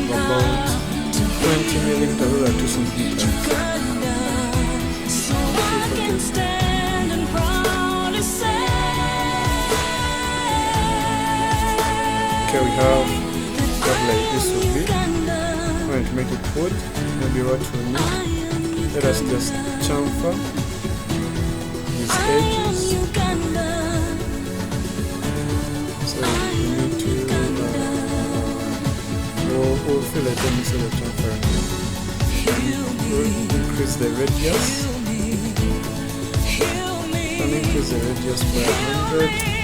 about 20 millimeters or 2 centimeters. Okay, we have what like this will be. I'm going to make it wood. Maybe what we need. Let us just chamfer these edges. So we need to we'll feel like let me see the chamfer. We'll increase the radius. And increase the radius by 100.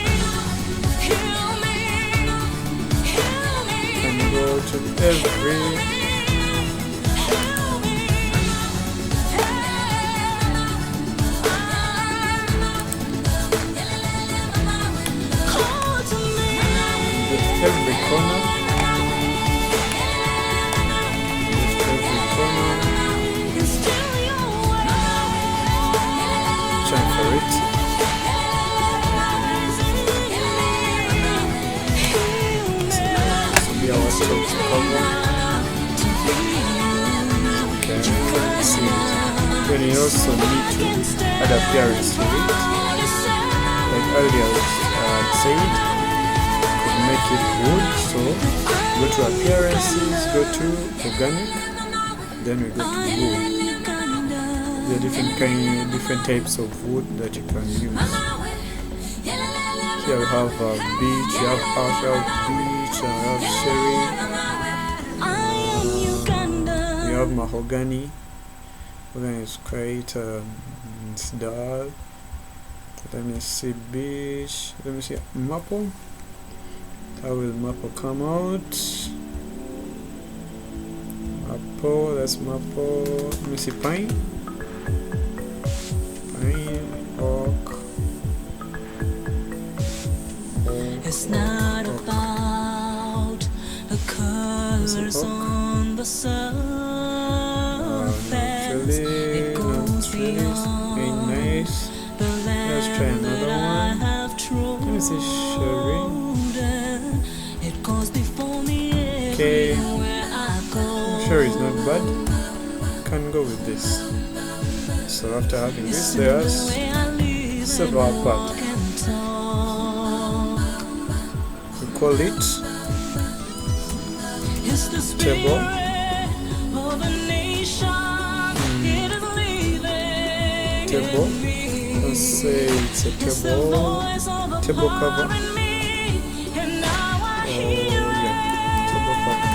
Go to every corner. Chamfer it. Our top cover. Okay, see it. Then you also need to add appearance to it. Like earlier I said, could make it wood. So go to appearances, go to organic, then we go to wood. There are different types of wood that you can use. Here we have beech, you have ash, you have beech, you have cherry, you have mahogany. Mahogany is quite it's dark. Let me see beech. Let me see maple. How will maple come out? Maple, that's maple. Let me see pine. Pine, oak. It's not about the colors on the surface. It goes beyond nice. the Let's try land another that I one. have trodden. Let me see cherry. It goes before me Okay, everywhere I go. cherry is not bad. Can go with this. So after having this, there's several parts. Call it table. Table. Let's say it's a table cover. Oh yeah, table cover.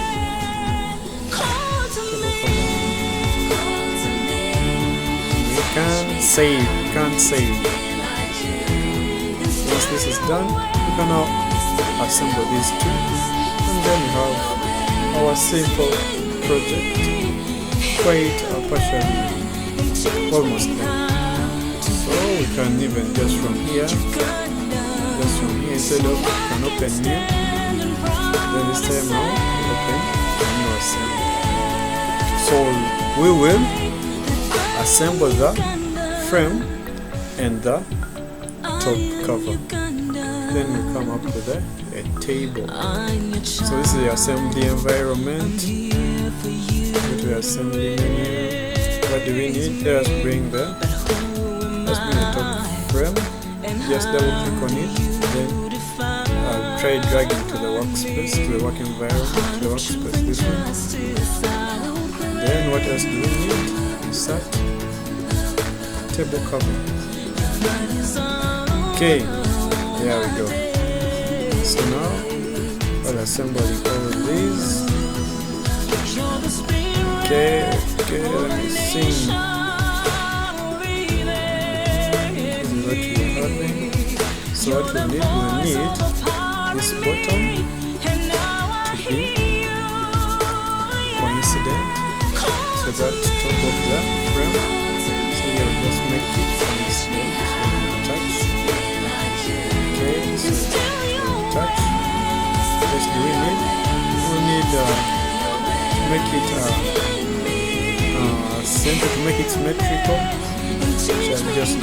You can't save. Once this is done, you can now assemble these two, and then we have our simple project, quite partially almost done. So we can even just from here instead of an open new, then this time now open a new assembly. So we will assemble the frame and the top cover. Then we come up with a table. So this is the assembly environment. Go to the assembly menu. What do we need? Let's bring the top frame. Just double click on it. Then try dragging to the workspace, to the work environment, to the workspace. This one. Then what else do we need? Insert table cover. Okay. There we go. So now I'll assemble all these. Okay, let me see. This is what we're having. So what we need this bottom to be coincident so that top of the frame. So you'll just make it coincident. Touch. Touch. Yes, do we need? We need make it center to make it symmetrical. So just